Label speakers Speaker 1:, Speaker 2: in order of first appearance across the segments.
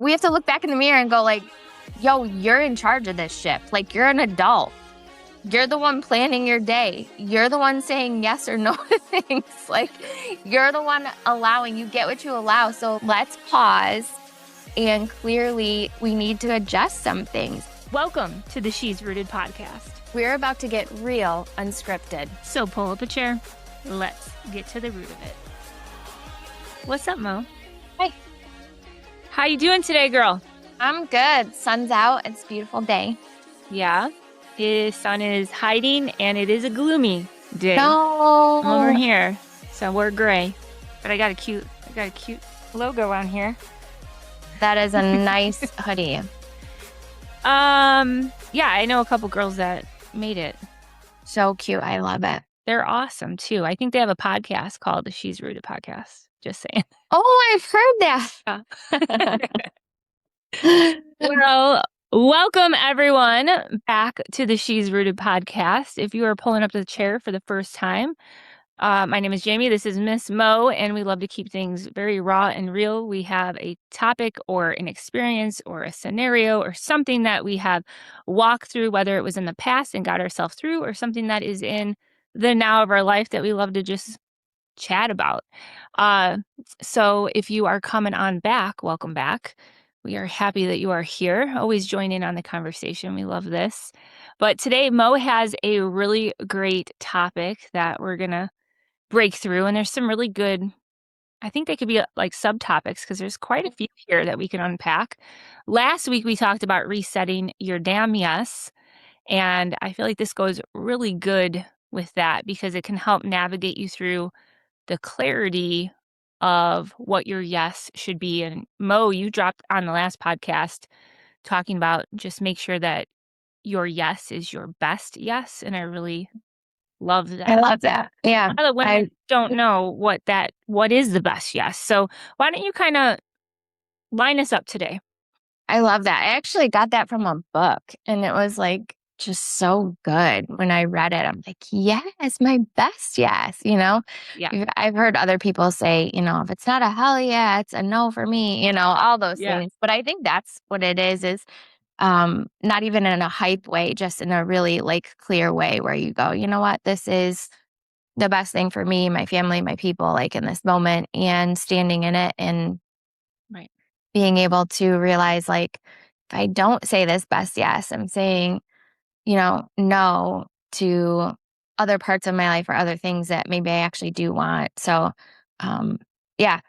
Speaker 1: we have to look back in the mirror and go like, yo, you're in charge of this ship. Like, you're an adult. You're the one planning your day. You're the one saying yes or no to things. Like, you're the one allowing. You get what you allow. So let's pause. And clearly, we need to adjust some things.
Speaker 2: Welcome to the She's Rooted podcast.
Speaker 1: We're about to get real unscripted.
Speaker 2: So pull up a chair. Let's get to the root of it. What's up, Mo?
Speaker 1: Hey.
Speaker 2: How you doing today, girl?
Speaker 1: I'm good. Sun's out. It's a beautiful day.
Speaker 2: Yeah. The sun is hiding, and it is a gloomy day.
Speaker 1: No.
Speaker 2: Over here. So we're gray. But I got a cute logo on here.
Speaker 1: That is a nice hoodie.
Speaker 2: Yeah, I know a couple girls that made it.
Speaker 1: So cute. I love it.
Speaker 2: They're awesome too. I think they have a podcast called the She's Rooted podcast. Just saying.
Speaker 1: Oh, I've heard that.
Speaker 2: Well, welcome everyone back to the She's Rooted podcast. If you are pulling up the chair for the first time, my name is Jamie. This is Miss Mo, and we love to keep things very raw and real. We have a topic or an experience or a scenario or something that we have walked through, whether it was in the past and got ourselves through, or something that is in the now of our life that we love to just chat about. So if you are coming on back, welcome back. We are happy that you are here. Always join in on the conversation. We love this. But today, Mo has a really great topic that we're going to break through. And there's some really good, I think they could be like subtopics because there's quite a few here that we can unpack. Last week, we talked about resetting your damn yes. And I feel like this goes really good with that because it can help navigate you through the clarity of what your yes should be. And Mo, you dropped on the last podcast talking about just make sure that your yes is your best yes. And I really love that.
Speaker 1: I love that. Yeah.
Speaker 2: A lot of women don't know what is the best yes. So why don't you kind of line us up today?
Speaker 1: I love that. I actually got that from a book, and it was like just so good. When I read it, I'm like, yes, my best yes.
Speaker 2: Yeah.
Speaker 1: I've heard other people say, if it's not a hell yeah, it's a no for me, all those things. But I think that's what it is not even in a hype way, just in a really like clear way where you go, you know what, this is the best thing for me, my family, my people, like in this moment, and standing in it and being able to realize, like, if I don't say this best yes, I'm saying, no to other parts of my life or other things that maybe I actually do want. So, that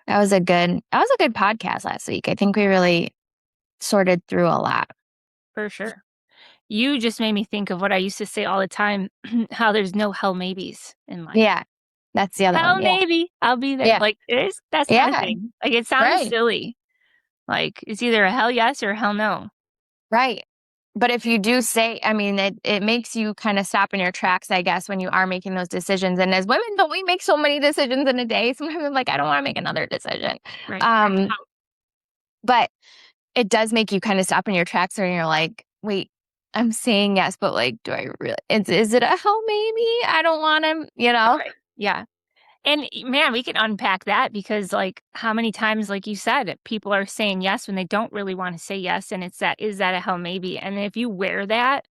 Speaker 1: was a good podcast last week. I think we really sorted through a lot.
Speaker 2: For sure. You just made me think of what I used to say all the time, how there's no hell maybes in life.
Speaker 1: Yeah. That's the other
Speaker 2: hell
Speaker 1: one.
Speaker 2: Maybe. I'll be there.
Speaker 1: Yeah.
Speaker 2: Like that's not a thing. Like it sounds silly. Like it's either a hell yes or a hell no.
Speaker 1: Right. But if you do say, it makes you kind of stop in your tracks, I guess, when you are making those decisions. And as women, don't we make so many decisions in a day? Sometimes I'm like, I don't want to make another decision.
Speaker 2: Right.
Speaker 1: But it does make you kind of stop in your tracks and you're like, wait, I'm saying yes, but like, do I really, is it a hell maybe? I don't want to,
Speaker 2: Right. Yeah. And man, we can unpack that because like how many times, like you said, people are saying yes when they don't really want to say yes. And is that a hell maybe? And if you wear that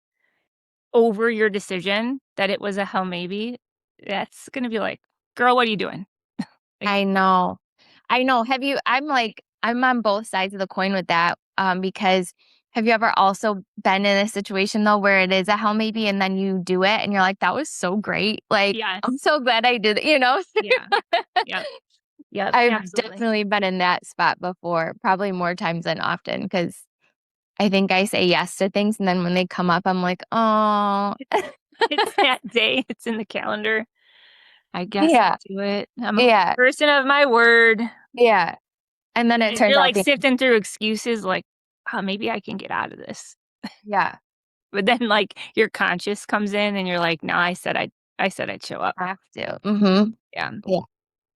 Speaker 2: over your decision that it was a hell maybe, that's going to be like, girl, what are you doing?
Speaker 1: I know. I'm on both sides of the coin with that. Because have you ever also been in a situation though, where it is a hell maybe and then you do it and you're like, that was so great. Like, yes. I'm so glad I did it,
Speaker 2: Yeah. Yeah.
Speaker 1: I've definitely been in that spot before, probably more times than often, because I think I say yes to things. And then when they come up, I'm like, oh,
Speaker 2: it's that day. It's in the calendar. I guess I'll do it. I'm a person of my word.
Speaker 1: Yeah. And then it turns
Speaker 2: you're
Speaker 1: out
Speaker 2: like sifting through excuses like, oh, maybe I can get out of this.
Speaker 1: Yeah.
Speaker 2: But then like your conscience comes in and you're like, no, I said I'd show up.
Speaker 1: I have to. Mm-hmm.
Speaker 2: Yeah.
Speaker 1: Yeah.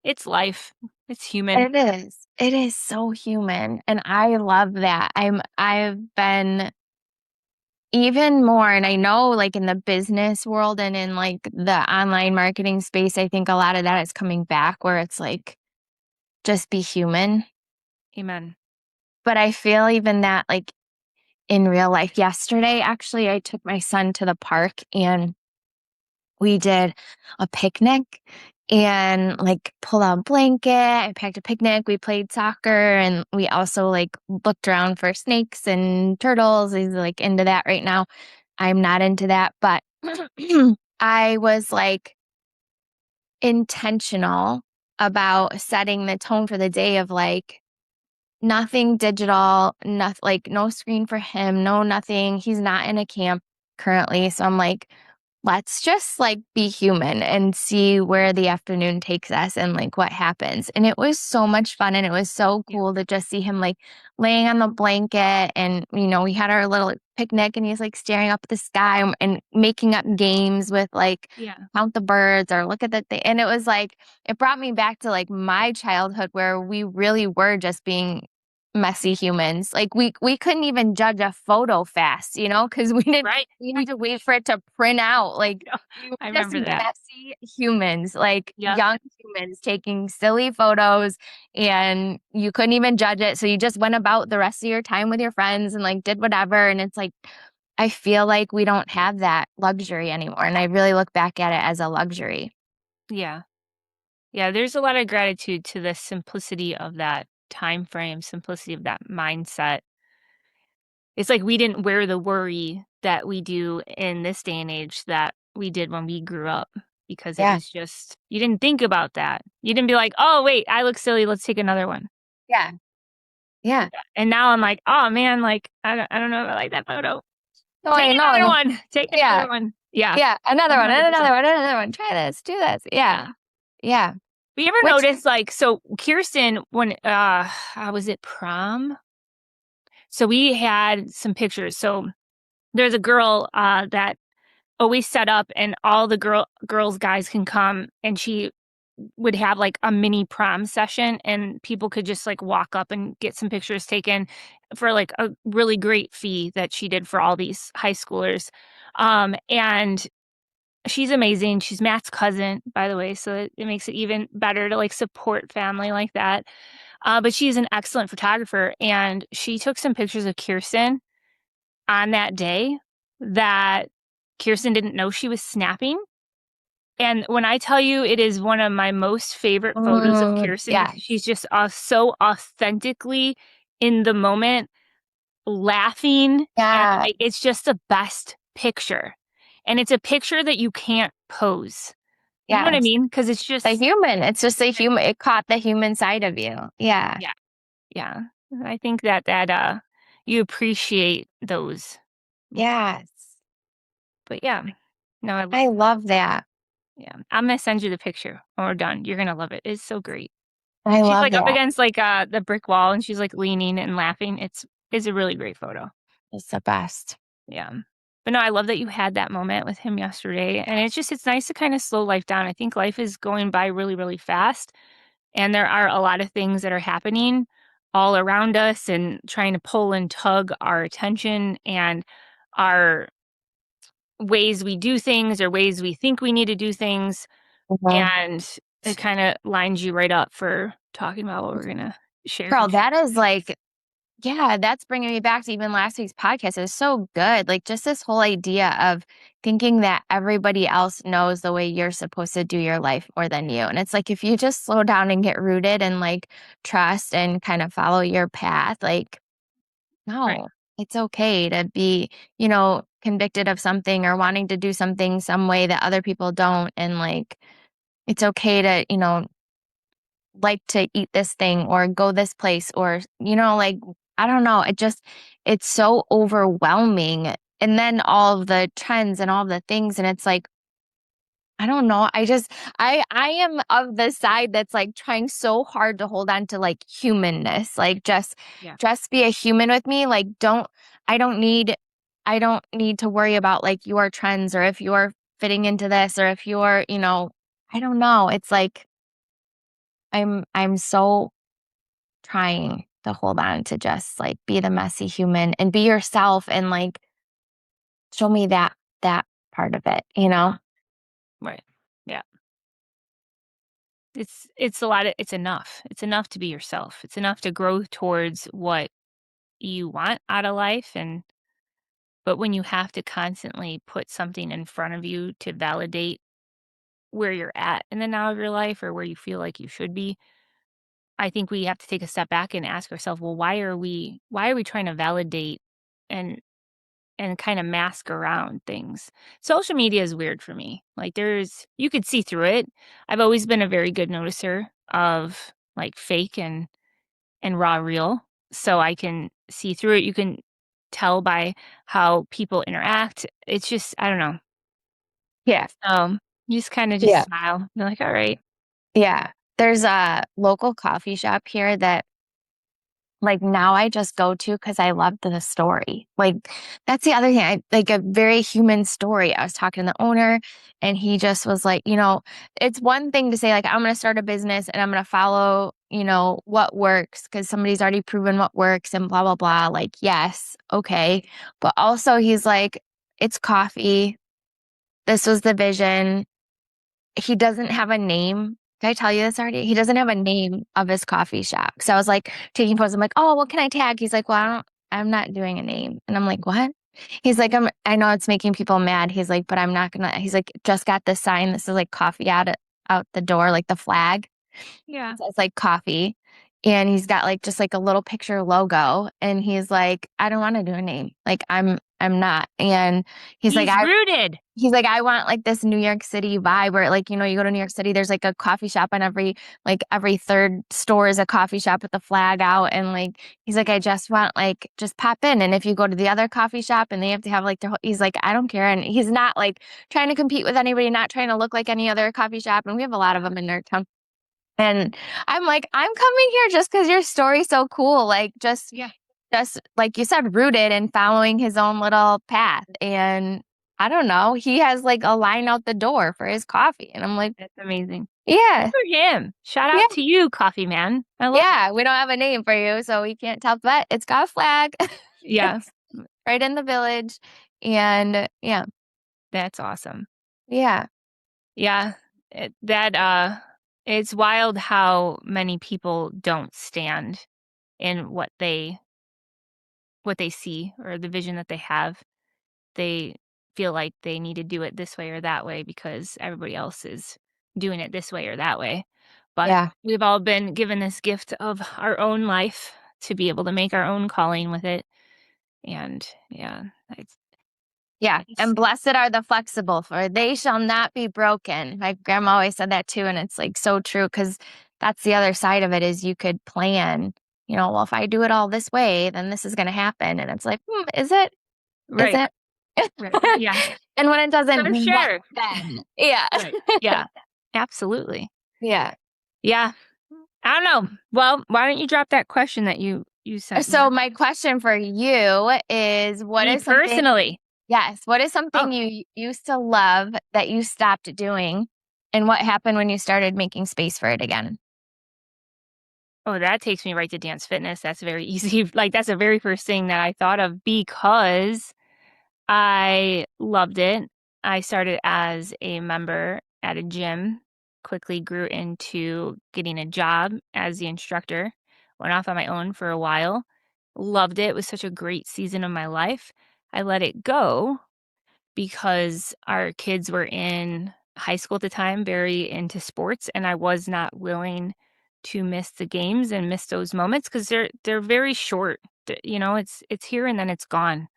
Speaker 2: It's life. It's human.
Speaker 1: It is so human. And I love that. I've been even more, and I know like in the business world and in like the online marketing space, I think a lot of that is coming back where it's like, just be human.
Speaker 2: Amen.
Speaker 1: but I feel even that like in real life, yesterday, actually, I took my son to the park and we did a picnic and like pulled out a blanket. I packed a picnic. We played soccer and we also like looked around for snakes and turtles. He's like into that right now. I'm not into that, but I was like intentional about setting the tone for the day of like nothing digital, nothing like no screen for him, no nothing. He's not in a camp currently. So I'm like, let's just like be human and see where the afternoon takes us and like what happens. And it was so much fun. And it was so
Speaker 2: Yeah.
Speaker 1: cool to just see him like laying on the blanket. And, we had our little picnic and he's like staring up at the sky and making up games with like
Speaker 2: Yeah.
Speaker 1: count the birds or look at the thing. And it was like, it brought me back to like my childhood where we really were just being messy humans. Like we couldn't even judge a photo fast, because we didn't
Speaker 2: Right.
Speaker 1: you had to wait for it to print out. Like
Speaker 2: No,
Speaker 1: we were
Speaker 2: I
Speaker 1: just
Speaker 2: remember that.
Speaker 1: messy humans, like
Speaker 2: Yep.
Speaker 1: young humans taking silly photos and you couldn't even judge it. So you just went about the rest of your time with your friends and like did whatever. And it's like I feel like we don't have that luxury anymore. And I really look back at it as a luxury.
Speaker 2: Yeah. Yeah, there's a lot of gratitude to the simplicity of that time frame, simplicity of that mindset. It's like we didn't wear the worry that we do in this day and age that we did when we grew up because it
Speaker 1: Yeah.
Speaker 2: was just you didn't think about that. You didn't be like, "Oh, wait, I look silly, let's take another one."
Speaker 1: Yeah. Yeah.
Speaker 2: And now I'm like, "Oh, man, like I don't know if I like that photo.
Speaker 1: No,
Speaker 2: Take
Speaker 1: I
Speaker 2: another
Speaker 1: know.
Speaker 2: one. Take
Speaker 1: Yeah.
Speaker 2: another one." Yeah,
Speaker 1: Yeah. Another one, and
Speaker 2: 100%.
Speaker 1: another one, and another one. Try this, do this. Yeah.
Speaker 2: Yeah.
Speaker 1: Yeah.
Speaker 2: But you ever
Speaker 1: Which,
Speaker 2: notice, like, so Kirsten, when was it prom? So we had some pictures. So there's a girl that always set up, and all the girls, guys can come, and she would have like a mini prom session, and people could just like walk up and get some pictures taken for like a really great fee that she did for all these high schoolers. And she's amazing. She's Matt's cousin, by the way, so it makes it even better to like support family like that. But she's an excellent photographer, and she took some pictures of Kirsten on that day that Kirsten didn't know she was snapping. And when I tell you it is one of my most favorite photos of Kirsten
Speaker 1: yeah.
Speaker 2: because she's just so authentically in the moment, laughing, and
Speaker 1: Yeah.
Speaker 2: like it's just the best picture. And it's a picture that you can't pose. You know what I
Speaker 1: Yes.
Speaker 2: mean? Because it's
Speaker 1: The
Speaker 2: just
Speaker 1: human. It's just the human. It caught the human side of you. Yeah.
Speaker 2: yeah, yeah. I think that you appreciate those more.
Speaker 1: Yes.
Speaker 2: But yeah, no, I love
Speaker 1: I
Speaker 2: that.
Speaker 1: love that.
Speaker 2: Yeah. I'm gonna send you the picture when we're done. You're gonna love it. It's so great.
Speaker 1: I
Speaker 2: She's,
Speaker 1: love
Speaker 2: like, up
Speaker 1: that.
Speaker 2: against, like, the brick wall, and she's, like, leaning and laughing. It's a really great photo.
Speaker 1: It's the best.
Speaker 2: Yeah. But, no, I love that you had that moment with him yesterday, and it's nice to kinda slow life down. I think life is going by really, really fast, and there are a lot of things that are happening all around us and trying to pull and tug our attention and our ways we do things or ways we think we need to do things.
Speaker 1: Mhm.
Speaker 2: And it kinda lines you right up for talking about what we're gonna share
Speaker 1: Girl,
Speaker 2: and
Speaker 1: that is like, yeah, that's bringing me back to even last week's podcast. It was so good. Like, just this whole idea of thinking that everybody else knows the way you're supposed to do your life more than you. And it's like, if you just slow down and get rooted and like trust and kind of follow your path, like,
Speaker 2: right,
Speaker 1: no, it's okay to be, convicted of something or wanting to do something some way that other people don't. And like, it's okay to, like to eat this thing or go this place or, like, I don't know. It's so overwhelming. And then all of the trends and all the things. And it's like, I don't know. I am of the side that's like trying so hard to hold on to like humanness. Like
Speaker 2: yeah,
Speaker 1: just be a human with me. Like I don't need, I don't need to worry about like your trends or if you're fitting into this or if you're, I don't know. It's like, I'm so trying to hold on to just like be the messy human and be yourself and like show me that part of it.
Speaker 2: right, yeah. It's a lot of it's enough. It's enough to be yourself. It's enough to grow towards what you want out of life, but when you have to constantly put something in front of you to validate where you're at in the now of your life or where you feel like you should be, I think we have to take a step back and ask ourselves, well, why are we trying to validate and kind of mask around things? Social media is weird for me. Like you could see through it. I've always been a very good noticer of like fake and raw real. So I can see through it. You can tell by how people interact. It's just, I don't know.
Speaker 1: Yeah.
Speaker 2: You just kind of just
Speaker 1: Yeah.
Speaker 2: smile. You're like, all right.
Speaker 1: Yeah. There's a local coffee shop here that like now I just go to because I love the story. Like that's the other thing. Like a very human story. I was talking to the owner and he just was like, it's one thing to say like I'm gonna start a business and I'm gonna follow, what works because somebody's already proven what works and blah blah blah. Like, yes, okay. But also he's like, it's coffee. This was the vision. He doesn't have a name. Did I tell you this already? He doesn't have a name of his coffee shop. So I was like taking photos. I'm like, oh, what can I tag? He's like, well, I'm not doing a name. And I'm like, what? He's like, I know it's making people mad. He's like, but I'm not gonna, he's like, just got this sign. This is like coffee out the door, like the flag.
Speaker 2: Yeah.
Speaker 1: It says like coffee. And he's got like just like a little picture logo. And he's like, I don't want to do a name. Like I'm not. And he's like,
Speaker 2: He's rooted.
Speaker 1: He's like, I want like this New York City vibe where like, you go to New York City, there's like a coffee shop on every third store is a coffee shop with the flag out. And like, he's like, I just want like, just pop in. And if you go to the other coffee shop and they have to have like he's like, I don't care. And he's not like trying to compete with anybody, not trying to look like any other coffee shop. And we have a lot of them in our town. And I'm like, I'm coming here just because your story's so cool. Like just like you said, rooted and following his own little path. And I don't know, he has like a line out the door for his coffee. And I'm like,
Speaker 2: That's amazing. Good
Speaker 1: yeah,
Speaker 2: for him. Shout
Speaker 1: yeah,
Speaker 2: out to you, coffee man. I love it.
Speaker 1: yeah. We don't have a name for you, so we can't tell, but it's got a flag
Speaker 2: Yeah,
Speaker 1: right in the village. And yeah,
Speaker 2: that's awesome.
Speaker 1: yeah,
Speaker 2: Yeah, it's wild how many people don't stand in what they see or the vision that they have. They feel like they need to do it this way or that way because everybody else is doing it this way or that way. But
Speaker 1: yeah.
Speaker 2: we've all been given this gift of our own life to be able to make our own calling with it. And yeah,
Speaker 1: Yeah.
Speaker 2: it's
Speaker 1: And blessed are the flexible, for they shall not be broken. My grandma always said that too. And it's like so true because that's the other side of it is you could plan, well, if I do it all this way, then this is going to happen. And it's like, is it? Is
Speaker 2: right,
Speaker 1: it?
Speaker 2: right. Yeah.
Speaker 1: And when it doesn't,
Speaker 2: For
Speaker 1: what
Speaker 2: sure.
Speaker 1: then? Yeah.
Speaker 2: Right. Yeah. Absolutely.
Speaker 1: Yeah.
Speaker 2: Yeah. I don't know. Well, why don't you drop that question that you sent me?
Speaker 1: So my question for you is what
Speaker 2: Me
Speaker 1: is something,
Speaker 2: personally.
Speaker 1: yes, what is
Speaker 2: Oh,
Speaker 1: something you used to love that you stopped doing? And what happened when you started making space for it again?
Speaker 2: oh, that takes me right to dance fitness. That's very easy. Like that's the very first thing that I thought of because I loved it. I started as a member at a gym, quickly grew into getting a job as the instructor, went off on my own for a while. Loved it. It was such a great season of my life. I let it go because our kids were in high school at the time, very into sports, and I was not willing to miss the games and miss those moments because they're very short. It's here and then it's gone.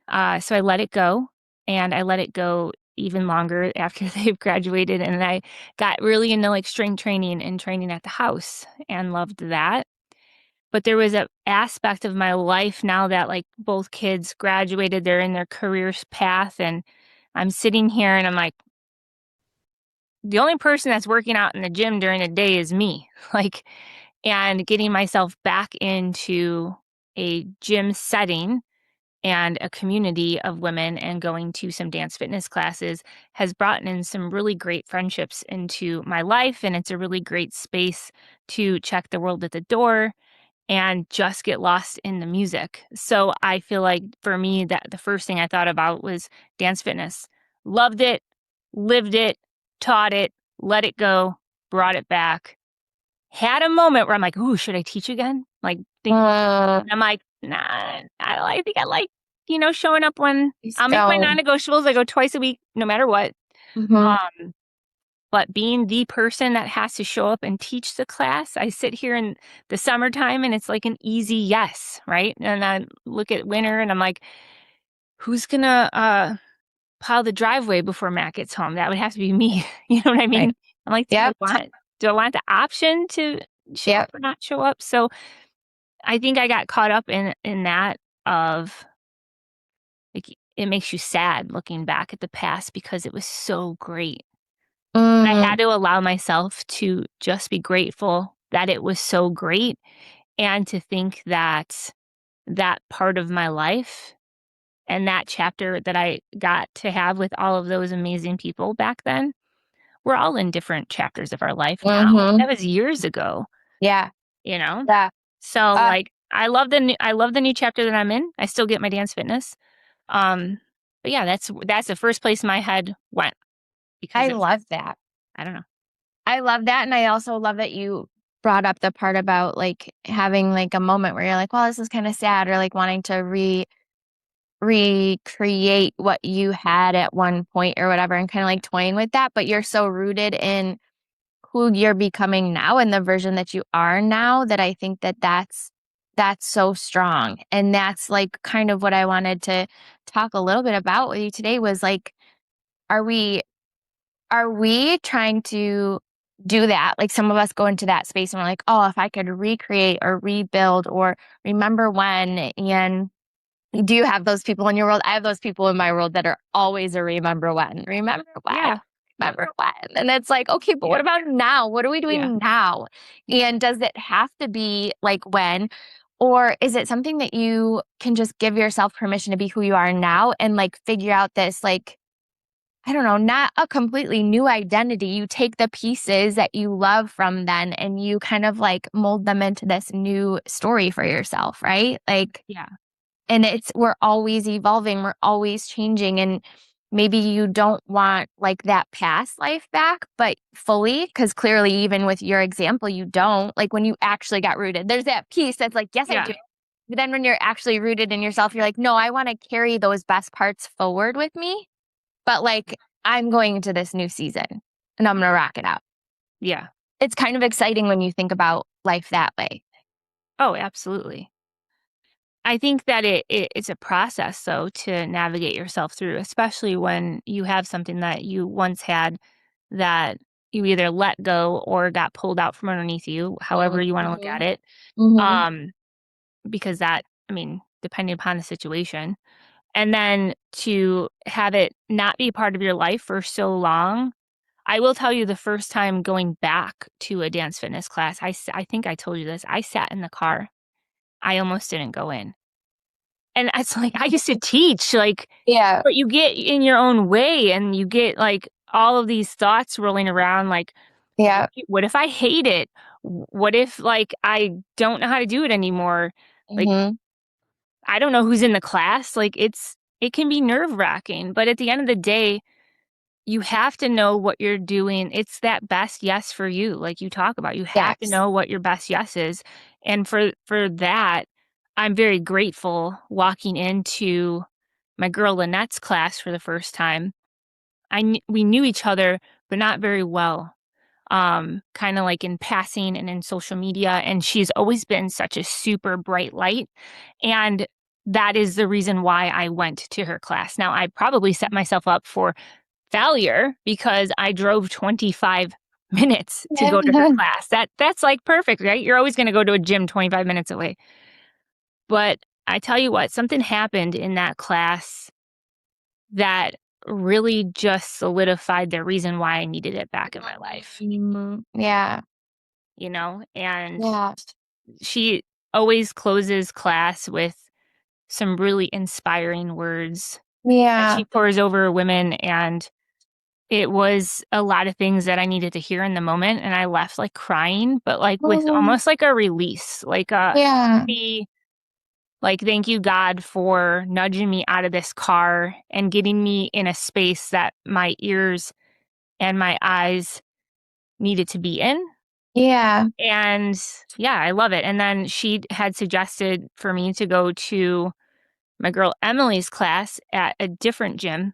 Speaker 2: So I let it go, and I let it go even longer after they've graduated, and I got really into, like, strength training and training at the house and loved that. But there was a aspect of my life now that, like, both kids graduated, they're in their careers path, and I'm sitting here and I'm like, "The only person that's working out in the gym during the day is me." Like, and getting myself back into a gym setting and a community of women and going to some dance fitness classes has brought in some really great friendships into my life. And it's a really great space to check the world at the door and just get lost in the music. So I feel like for me, that the first thing I thought about was dance fitness. Loved it, lived it, taught it, let it go, brought it back. Had a moment where I'm like, ooh, should I teach again? Like, think,
Speaker 1: Uh,
Speaker 2: I'm like, Nah, I think I like, showing up when I'll make my
Speaker 1: So,
Speaker 2: non-negotiables. I go twice a week, no matter what.
Speaker 1: mhm,
Speaker 2: Um, but being the person that has to show up and teach the class, I sit here in the summertime and it's like an easy yes, right? And I look at winter and I'm like, who's gonna plow the driveway before Matt gets home? That would have to be me. You know what I
Speaker 1: right.
Speaker 2: mean? I'm like,
Speaker 1: Yep.
Speaker 2: do I want the option to show up
Speaker 1: Yep.
Speaker 2: or not show up? So I think I got caught up in that of like it makes you sad looking back at the past because it was so great. But I had
Speaker 1: Mm,
Speaker 2: to allow myself to just be grateful that it was so great and to think that that part of my life and that chapter that I got to have with all of those amazing people back then, we're all in different chapters of our life now. That
Speaker 1: mhm.
Speaker 2: was years ago,
Speaker 1: Yeah.
Speaker 2: you know?
Speaker 1: Yeah.
Speaker 2: So
Speaker 1: Uh,
Speaker 2: like I love the new chapter that I'm in. I still get my dance fitness. Um but yeah, that's the first place my head went because
Speaker 1: I
Speaker 2: it's
Speaker 1: love that.
Speaker 2: I don't know.
Speaker 1: I love that, and I also love that you brought up the part about, like, having, like, a moment where you're like, "Well, this is kinda sad," or, like, wanting to recreate what you had at one point or whatever and kinda, like, toying with that, but you're so rooted in who you're becoming now and the version that you are now that I think that that's so strong, and that's, like, kind of what I wanted to talk a little bit about with you today was, like, are we are we trying to do that? Like, some of us go into that space and we're like, "Oh, if I could recreate or rebuild or remember when," and do you have those people in your world? I have those people in my world that are always a remember when. Remember when?
Speaker 2: Yeah.
Speaker 1: Remember when? And it's like, okay, but what
Speaker 2: Yeah.
Speaker 1: about now? What are we
Speaker 2: Yeah.
Speaker 1: doing now? And does it have to be like when? Or is it something that you can just give yourself permission to be who you are now and like figure out this, like, I don't know, not a completely new identity. You take the pieces that you love from then and you kind of like mold them into this new story for yourself, right? Like,
Speaker 2: Yeah.
Speaker 1: and we're always evolving, we're always changing, and maybe you don't want, like, that past life back, but fully, because clearly, even with your example, you don't. Like, when you actually got rooted, there's that piece that's like, "Yes, I
Speaker 2: Yeah.
Speaker 1: do." But then when you're actually rooted in yourself, you're like, "No, I wanna carry those best parts forward with me, but, like, I'm going into this new season, and I'm gonna rock it out."
Speaker 2: Yeah.
Speaker 1: It's kind of exciting when you think about life that way.
Speaker 2: Oh, absolutely. I think that it's a process though to navigate yourself through, especially when you have something that you once had that you either let go or got pulled out from underneath you, however
Speaker 1: Mm,
Speaker 2: you want to look at
Speaker 1: mhm,
Speaker 2: it.
Speaker 1: mhm.
Speaker 2: Um, because that, I mean, depending upon the situation. And then to have it not be part of your life for so long. I will tell you the first time going back to a dance fitness class, I think I told you this. I sat in the car. I almost didn't go in. And it's like, I used to teach, like,
Speaker 1: Yeah,
Speaker 2: but you get in your own way and you get, like, all of these thoughts rolling around, like,
Speaker 1: yeah,
Speaker 2: what if I hate it? What if, like, I don't know how to do it anymore? Like,
Speaker 1: mhm,
Speaker 2: I don't know who's in the class. Like, it can be nerve-wracking, but at the end of the day, you have to know what you're doing. It's that best yes for you, like you talk about. You have to
Speaker 1: yes.
Speaker 2: know what your best yes is. And for that, I'm very grateful walking into my girl Lynette's class for the first time. We knew each other, but not very well. Kind of like in passing and in social media. And she's always been such a super bright light. And that is the reason why I went to her class. Now, I probably set myself up for failure because I drove 25 minutes to go to her class. That's like perfect, right? You're always going to go to a gym 25 minutes away. But I tell you what, something happened in that class that really just solidified the reason why I needed it back in my life,
Speaker 1: Mhm. Yeah,
Speaker 2: you know? And
Speaker 1: yeah,
Speaker 2: she always closes class with some really inspiring words that
Speaker 1: yeah.
Speaker 2: she pours over women and it was a lot of things that I needed to hear in the moment, and I left, like, crying, but, like, with
Speaker 1: Mhm.
Speaker 2: almost like a release, like a
Speaker 1: Yeah,
Speaker 2: happy, like, "Thank you, God, for nudging me out of this car and getting me in a space that my ears and my eyes needed to be in."
Speaker 1: Yeah.
Speaker 2: And yeah, I love it. And then she had suggested for me to go to my girl Emily's class at a different gym.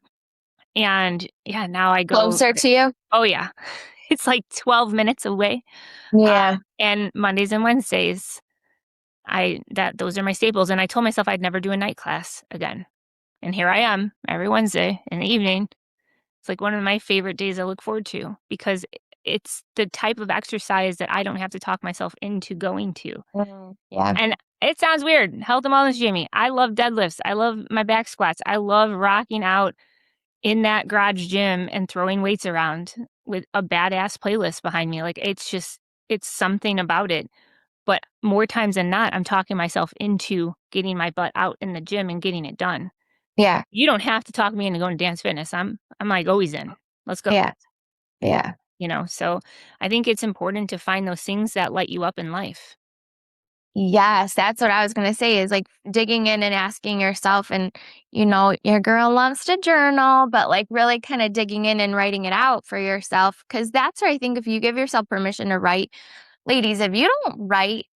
Speaker 2: And yeah, now I go.
Speaker 1: Closer to you?
Speaker 2: Oh, yeah. It's like 12 minutes away.
Speaker 1: Yeah.
Speaker 2: And Mondays and Wednesdays, those are my staples. And I told myself I'd never do a night class again. And here I am every Wednesday in the evening. It's like one of my favorite days I look forward to because it's the type of exercise that I don't have to talk myself into going to.
Speaker 1: Yeah.
Speaker 2: And it sounds weird. Health and wellness, Jamie. I love deadlifts. I love my back squats. I love rocking out in that garage gym and throwing weights around with a badass playlist behind me. Like it's something about it. But more times than not, I'm talking myself into getting my butt out in the gym and getting it done.
Speaker 1: Yeah.
Speaker 2: You don't have to talk me into going to dance fitness. I'm like always in. Let's go.
Speaker 1: Yeah. Yeah.
Speaker 2: So I think it's important to find those things that light you up in life.
Speaker 1: Yes, that's what I was going to say is like digging in and asking yourself and your girl loves to journal, but like really kind of digging in and writing it out for yourself cuz that's where I think if you give yourself permission to write, ladies, if you don't write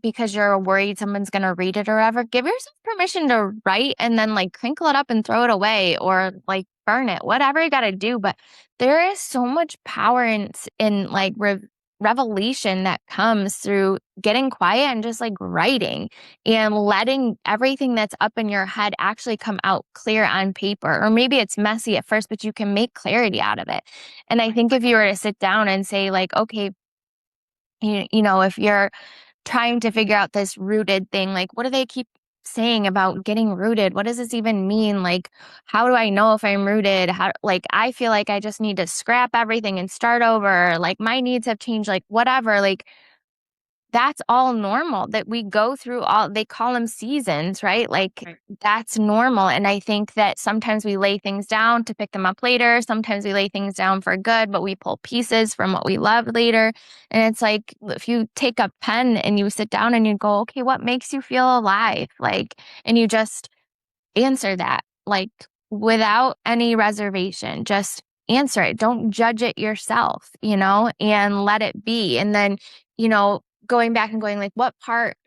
Speaker 1: because you're worried someone's going to read it or whatever, give yourself permission to write and then like crinkle it up and throw it away or like burn it, whatever you got to do. But there is so much power in like revelation that comes through getting quiet and just like writing and letting everything that's up in your head actually come out clear on paper. Or maybe it's messy at first, but you can make clarity out of it. And I think if you were to sit down and say like, okay, if you're trying to figure out this rooted thing. Like, what do they keep saying about getting rooted? What does this even mean? Like, how do I know if I'm rooted? I feel like I just need to scrap everything and start over. Like, my needs have changed, like, whatever. Like, that's all normal that we go through they call them seasons, right? Like
Speaker 2: Right.
Speaker 1: that's normal. And I think that sometimes we lay things down to pick them up later. Sometimes we lay things down for good, but we pull pieces from what we love later. And it's like if you take a pen and you sit down and you go, okay, what makes you feel alive? Like, and you just answer that, like without any reservation, just answer it. Don't judge it yourself, and let it be. And then, going back and going like, what part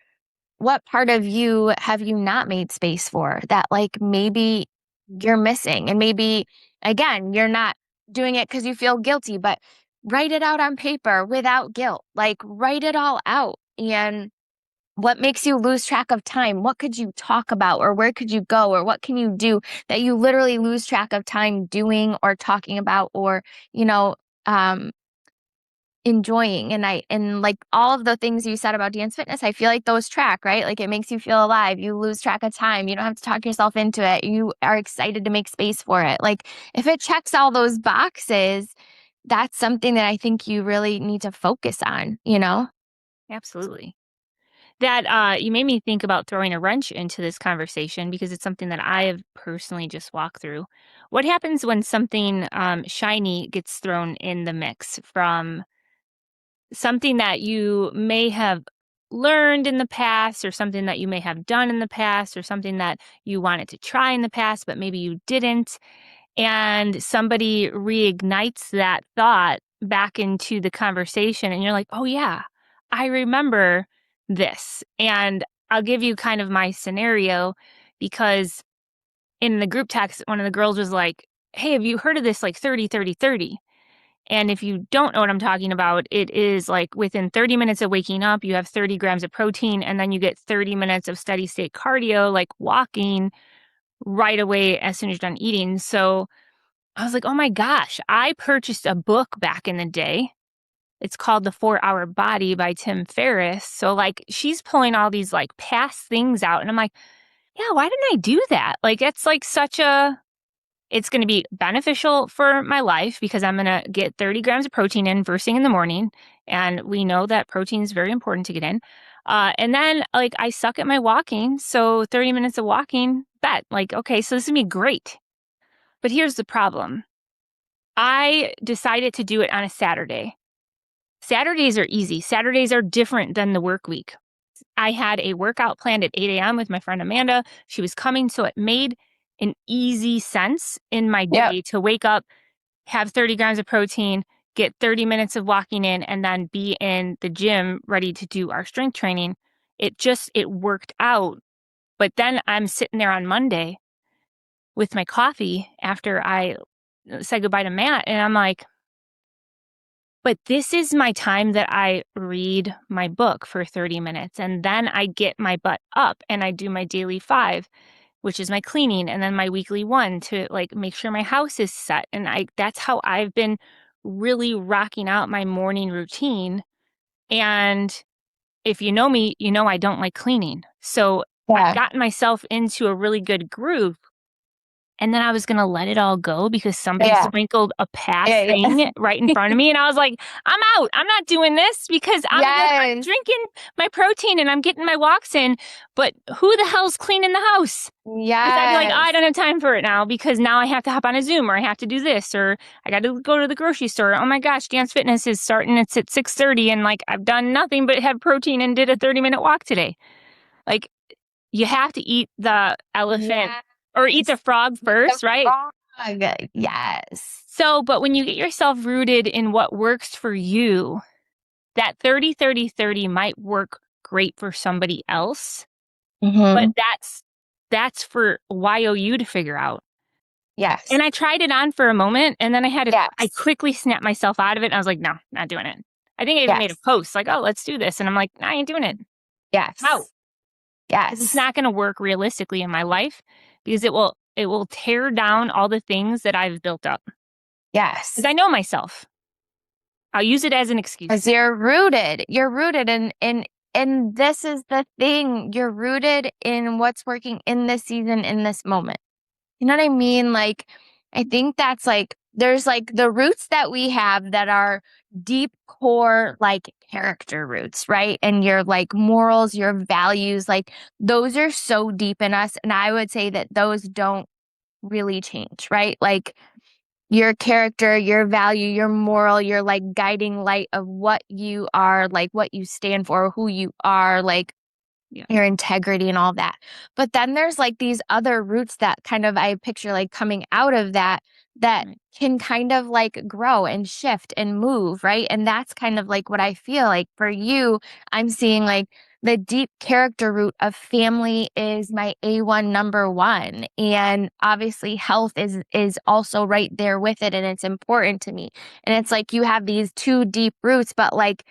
Speaker 1: of you have you not made space for that like maybe you're missing? And maybe again, you're not doing it because you feel guilty, but write it out on paper without guilt. Like write it all out. And what makes you lose track of time? What could you talk about or where could you go or what can you do that you literally lose track of time doing or talking about or, you know, um, enjoying? And like all of the things you said about dance fitness, I feel like those track, right? Like it makes you feel alive. You lose track of time. You don't have to talk yourself into it. You are excited to make space for it. Like if it checks all those boxes, that's something that I think you really need to focus on.
Speaker 2: Absolutely. That you made me think about throwing a wrench into this conversation because it's something that I have personally just walked through. What happens when something shiny gets thrown in the mix from something that you may have learned in the past or something that you may have done in the past or something that you wanted to try in the past, but maybe you didn't? And somebody reignites that thought back into the conversation, and you're like, oh, yeah, I remember this. And I'll give you kind of my scenario because in the group text, one of the girls was like, hey, have you heard of this like 30, 30, 30? And if you don't know what I'm talking about, it is like within 30 minutes of waking up, you have 30 grams of protein, and then you get 30 minutes of steady state cardio, like walking right away as soon as you're done eating. So I was like, oh my gosh, I purchased a book back in the day. It's called The 4 Hour Body by Tim Ferriss. So like she's pulling all these like past things out. And I'm like, yeah, why didn't I do that? Like it's like it's going to be beneficial for my life because I'm going to get 30 grams of protein in first thing in the morning. And we know that protein is very important to get in. And then like I suck at my walking. So 30 minutes of walking, bet like, okay, so this is going to be great. But here's the problem. I decided to do it on a Saturday. Saturdays are easy. Saturdays are different than the work week. I had a workout planned at 8 a.m. with my friend Amanda. She was coming, so it made an easy sense in my
Speaker 1: Yep.
Speaker 2: day to wake up, have 30 grams of protein, get 30 minutes of walking in, and then be in the gym ready to do our strength training. It worked out. But then I'm sitting there on Monday with my coffee after I said goodbye to Matt, and I'm like, but this is my time that I read my book for 30 minutes, and then I get my butt up and I do my daily 5, which is my cleaning, and then my weekly 1 to like make sure my house is set. And that's how I've been really rocking out my morning routine. And if you know me, you know I don't like cleaning. So I've
Speaker 1: Yeah.
Speaker 2: gotten myself into a really good groove. And then I was going to let it all go because somebody
Speaker 1: Yeah.
Speaker 2: sprinkled a past
Speaker 1: Yeah. Yeah.
Speaker 2: thing right in front of me. And I was like, I'm out. I'm not doing this because I'm
Speaker 1: Yes.
Speaker 2: drinking my protein and I'm getting my walks in. But who the hell's cleaning the house? Because I'd be like, oh, I
Speaker 1: Yes.
Speaker 2: don't have time for it now because now I have to hop on a Zoom, or I have to do this, or I got to go to the grocery store. Oh my gosh, Dance Fitness is starting. It's at 6:30 and like I've done nothing but had protein and did a 30-minute walk today. Like, you have to eat the elephant
Speaker 1: Yes.
Speaker 2: or eat the frog
Speaker 1: The
Speaker 2: first, right?
Speaker 1: frog. Yes.
Speaker 2: So, but when you get yourself rooted in what works for you, that 30-30-30 might work great for somebody else, but
Speaker 1: Mm-hmm.
Speaker 2: that's for YOU to figure out.
Speaker 1: Yes.
Speaker 2: And I tried it on for a moment, and then I
Speaker 1: Yes.
Speaker 2: quickly snapped myself out of it, and I was like, no, not doing it. I think I even made a
Speaker 1: Yes.
Speaker 2: post like, oh, let's do this. And I'm like, I ain't doing it. How?
Speaker 1: Yes.
Speaker 2: Because it's
Speaker 1: Yes.
Speaker 2: not going to work realistically in my life, because it will tear down all the things that I've built up. Because
Speaker 1: Yes.
Speaker 2: I know myself. I'll use it as an excuse.
Speaker 1: Because you're rooted. You're rooted and this is the thing. You're rooted in what's working in this season, in this moment. You know what I mean? Like, I think that's like, there's like the roots that we have that are deep core, like character roots, right? And your like morals, your values, like those are so deep in us. And I would say that those don't really change, right? Like your character, your value, your moral, your like guiding light of what you are, like what you stand for, who you are, like
Speaker 2: Yeah.
Speaker 1: your integrity and all that. But then there's like these other roots that kind of I picture like coming out of that
Speaker 2: Right.
Speaker 1: can kind of like grow and shift and move, right? And that's kind of like what I feel like for you. I'm seeing like the deep character root of family is my A1 number one. And obviously health is also right there with it and it's important to me. And it's like you have these two deep roots, but like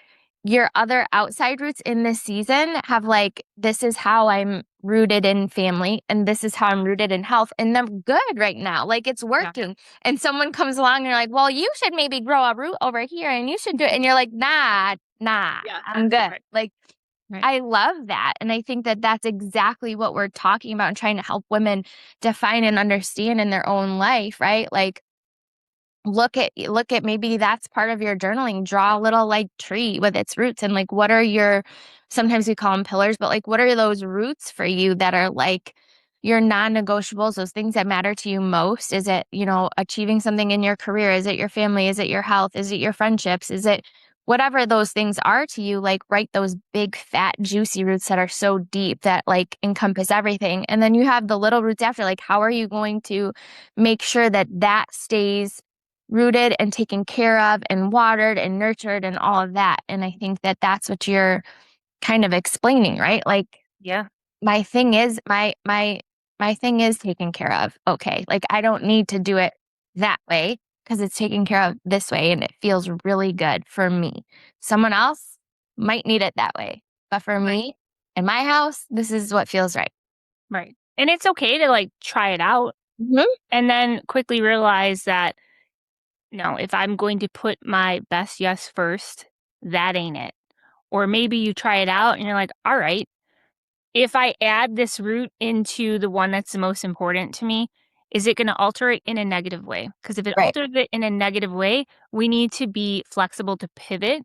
Speaker 1: your other outside roots in this season have like, this is how I'm rooted in family and this is how I'm rooted in health. And I'm good right now. Like it's
Speaker 2: Yeah.
Speaker 1: working. And someone comes along and you're like, well, you should maybe grow a root over here and you should do it. And you're like, nah,
Speaker 2: Yeah.
Speaker 1: I'm good.
Speaker 2: Right.
Speaker 1: Like,
Speaker 2: Right.
Speaker 1: I love that. And I think that that's exactly what we're talking about and trying to help women define and understand in their own life, right? Like, look at maybe that's part of your journaling. Draw a little like tree with its roots and like what are your, sometimes we call them pillars, but like what are those roots for you that are like your non-negotiables, those things that matter to you most? Is it, achieving something in your career? Is it your family? Is it your health? Is it your friendships? Is it whatever those things are to you? Like write those big fat juicy roots that are so deep that like encompass everything. And then you have the little roots after, like how are you going to make sure that that stays rooted and taken care of and watered and nurtured and all of that. And I think that that's what you're kind of explaining, right? Like
Speaker 2: Yeah.
Speaker 1: my thing is my thing is taken care of. Okay. Like I don't need to do it that way because it's taken care of this way and it feels really good for me. Someone else might need it that way. But for
Speaker 2: Right.
Speaker 1: me in my house, this is what feels right.
Speaker 2: Right. And it's okay to like try it out
Speaker 1: Mm-hmm.
Speaker 2: and then quickly realize that, no, if I'm going to put my best yes first, that ain't it. Or maybe you try it out and you're like, all right, if I add this root into the one that's the most important to me, is it going to alter it in a negative way? Because if it
Speaker 1: Right.
Speaker 2: alters it in a negative way, we need to be flexible to pivot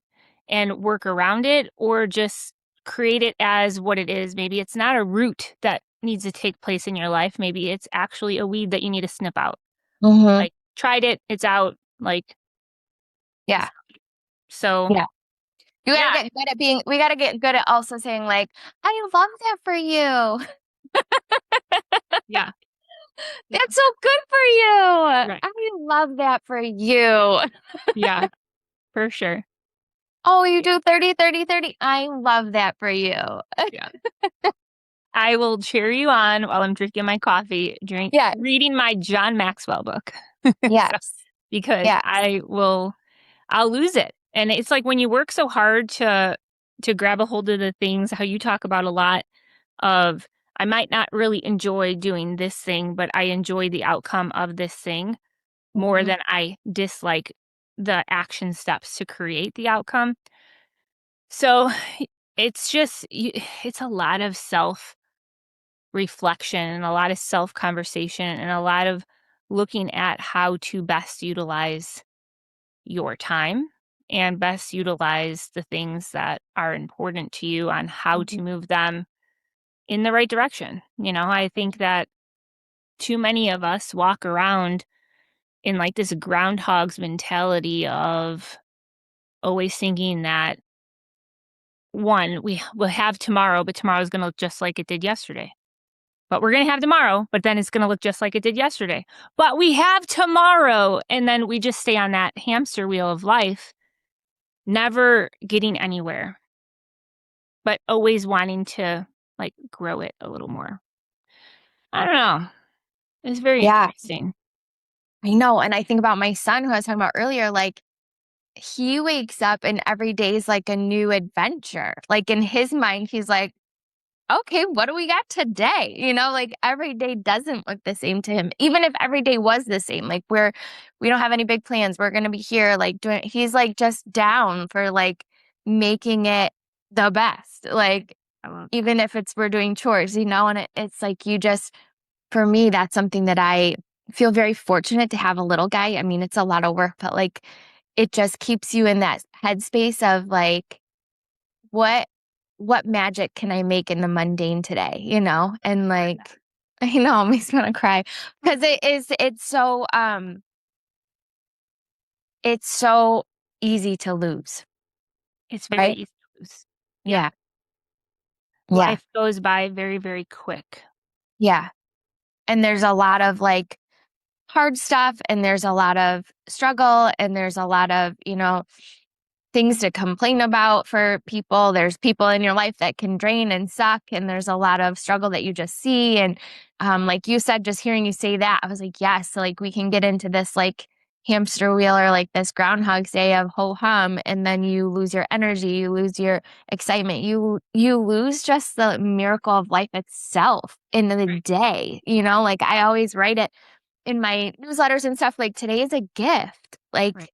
Speaker 2: and work around it, or just create it as what it is. Maybe it's not a root that needs to take place in your life. Maybe it's actually a weed that you need to snip out.
Speaker 1: Mm-hmm.
Speaker 2: Like, tried it, it's out. Like,
Speaker 1: Yeah.
Speaker 2: so
Speaker 1: Yeah. You gotta
Speaker 2: yeah,
Speaker 1: get good at being, we gotta get good at also saying like, I love that for you.
Speaker 2: yeah, yeah,
Speaker 1: That's so good for you.
Speaker 2: right,
Speaker 1: I love that for you.
Speaker 2: yeah. For sure.
Speaker 1: Oh, you do 30, 30, 30. I love that for you.
Speaker 2: Yeah. I will cheer you on while I'm drinking my coffee,
Speaker 1: Yes.
Speaker 2: reading my John Maxwell book. So,
Speaker 1: Yes.
Speaker 2: because
Speaker 1: Yes.
Speaker 2: I'll lose it. And it's like when you work so hard to grab a hold of the things, how you talk about a lot of, I might not really enjoy doing this thing, but I enjoy the outcome of this thing more
Speaker 1: Mhm.
Speaker 2: than I dislike the action steps to create the outcome. So it's just, it's a lot of self reflection and a lot of self conversation and a lot of looking at how to best utilize your time and best utilize the things that are important to you on how to
Speaker 1: Mhm.
Speaker 2: move them in the right direction. I think that too many of us walk around in like this groundhog's mentality of always thinking that one, we will have tomorrow, but tomorrow's going to look just like it did yesterday. But we're going to have tomorrow, but then it's going to look just like it did yesterday. But we have tomorrow. And then we just stay on that hamster wheel of life, never getting anywhere, but always wanting to like grow it a little more. I don't know. It's very
Speaker 1: Yeah,
Speaker 2: interesting.
Speaker 1: I know. And I think about my son who I was talking about earlier, like he wakes up and every day is like a new adventure. Like in his mind, he's like, okay, what do we got today? Like every day doesn't look the same to him. Even if every day was the same, like we don't have any big plans. We're going to be here, like he's like just down for like making it the best. Like,
Speaker 2: I love that.
Speaker 1: even if we're doing chores, and it's like for me, that's something that I feel very fortunate to have a little guy. I mean, it's a lot of work, but like it just keeps you in that headspace of like, what what magic can I make in the mundane today, And like, I know, it makes me want to cry because it's so easy to lose,
Speaker 2: It's very
Speaker 1: right?
Speaker 2: easy to lose. Yeah.
Speaker 1: Yeah. Yeah.
Speaker 2: Life goes by very, very quick.
Speaker 1: Yeah. And there's a lot of like hard stuff and there's a lot of struggle and there's a lot of, things to complain about for people. There's people in your life that can drain and suck, and there's a lot of struggle that you just see. And like you said, just hearing you say that, I was like, yes, so like we can get into this like hamster wheel or like this groundhog day of ho hum, and then you lose your energy, you lose your excitement, you lose just the miracle of life itself in the
Speaker 2: Right.
Speaker 1: day. Like I always write it in my newsletters and stuff, like today is a gift. Like
Speaker 2: Right.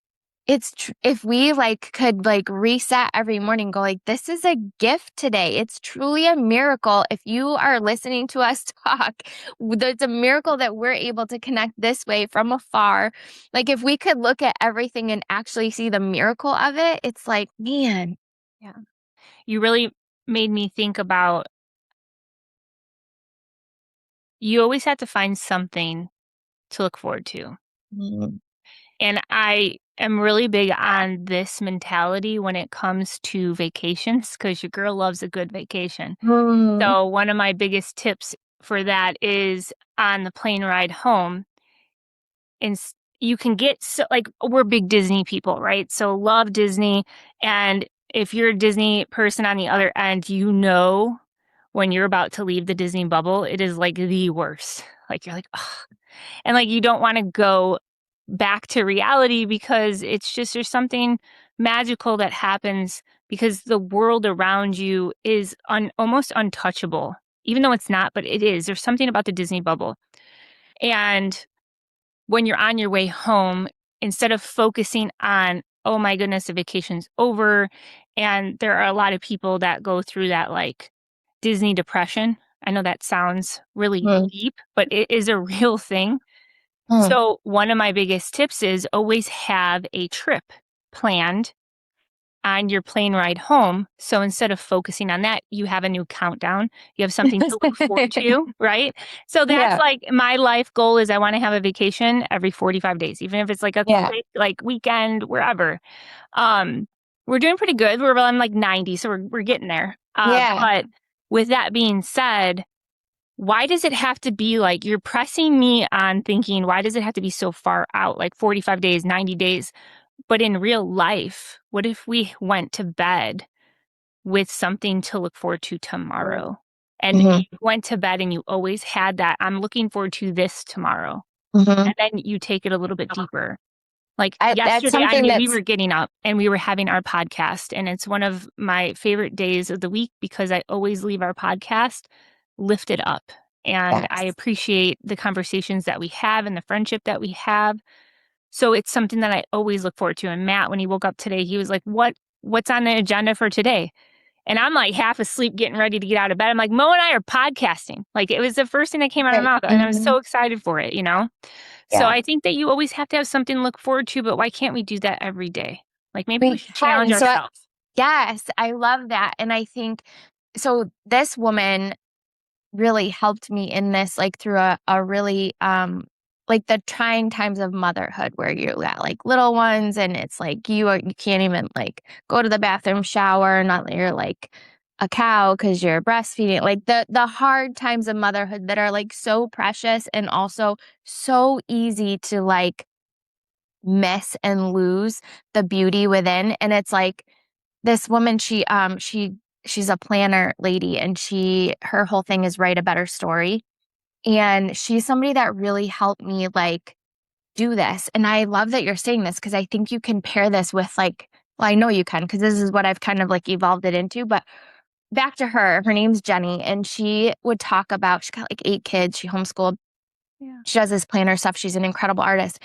Speaker 1: if we like could like reset every morning, go like, this is a gift today. It's truly a miracle. If you are listening to us talk, it's a miracle that we're able to connect this way from afar. Like if we could look at everything and actually see the miracle of it, it's like, man.
Speaker 2: Yeah. You really made me think about you always have to find something to look forward to.
Speaker 1: Mm.
Speaker 2: And I am really big on this mentality when it comes to vacations because your girl loves a good vacation.
Speaker 1: Mm.
Speaker 2: So, one of my biggest tips for that is on the plane ride home. And you can get so like we're big Disney people, right? So, love Disney. And if you're a Disney person on the other end, when you're about to leave the Disney bubble, it is like the worst. Like, you're like, oh, and like you don't want to go back to reality because it's just there's something magical that happens because the world around you is almost untouchable, even though it's not, but it is. There's something about the Disney bubble. And when you're on your way home, instead of focusing on, oh my goodness, the vacation's over, and there are a lot of people that go through that like Disney depression. I know that sounds really
Speaker 1: Mm.
Speaker 2: deep, but it is a real thing.
Speaker 1: Mm.
Speaker 2: So, one of my biggest tips is always have a trip planned on your plane ride home. So, instead of focusing on that, you have a new countdown. You have something to look forward to, right? So, that's
Speaker 1: Yeah.
Speaker 2: like my life goal is I want to have a vacation every 45 days, even if it's like a
Speaker 1: Yeah.
Speaker 2: quick like weekend wherever. Um we're doing pretty good. We're on like 90, so we're getting there.
Speaker 1: Yeah.
Speaker 2: But with that being said, why does it have to be like you're pressing me on thinking, why does it have to be so far out, like 45 days, 90 days? But in real life, what if we went to bed with something to look forward to tomorrow? And you went to bed and you always had that, I'm looking forward to this tomorrow. And then you take it a little bit deeper. Like
Speaker 1: That's
Speaker 2: yesterday, I
Speaker 1: something
Speaker 2: knew we
Speaker 1: that's
Speaker 2: were getting up and we were having our podcast. And it's one of my favorite days of the week because I always leave our podcast lifted up. And I
Speaker 1: yes.
Speaker 2: appreciate the conversations that we have and the friendship that we have. So it's something that I always look forward to. And Matt, when he woke up today, he was like, what's on the agenda for today? And I'm like half asleep getting ready to get out of bed. I'm like, Mo and I are podcasting. Like it was the first thing that came out of my mouth. And I was so excited for it, you know? So I think that you always have to have something to look forward to, but why can't we do that every day? Like maybe we should challenge ourselves.
Speaker 1: Yes, I love that. And I think so this woman really helped me in this, like through a really like the trying times of motherhood where you got like little ones and it's like you can't even like go to the bathroom, shower, not that you're like a cow because you're breastfeeding, like the hard times of motherhood that are like so precious and also so easy to like miss and lose the beauty within. And it's like this woman, she's a planner lady and her whole thing is write a better story. And she's somebody that really helped me like do this. And I love that you're saying this because I think you can pair this with like, well, I know you can because this is what I've kind of like evolved it into. But back to her name's Jenny, and she would talk about, she's got like 8 kids. She homeschooled. Yeah. She does this planner stuff. She's an incredible artist.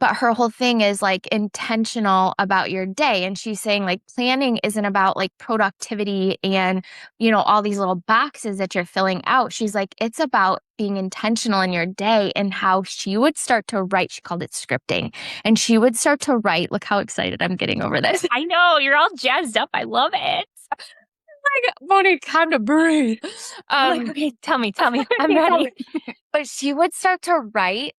Speaker 1: But her whole thing is like intentional about your day. And she's saying like planning isn't about like productivity and, you know, all these little boxes that you're filling out. She's like, it's about being intentional in your day. And how she would start to write. She called it scripting. And she would start to write. Look how excited I'm getting over this.
Speaker 2: I know. You're all jazzed up. I love it.
Speaker 1: Moni, time to breathe.
Speaker 2: I'm like, okay, tell me. I'm ready.
Speaker 1: But she would start to write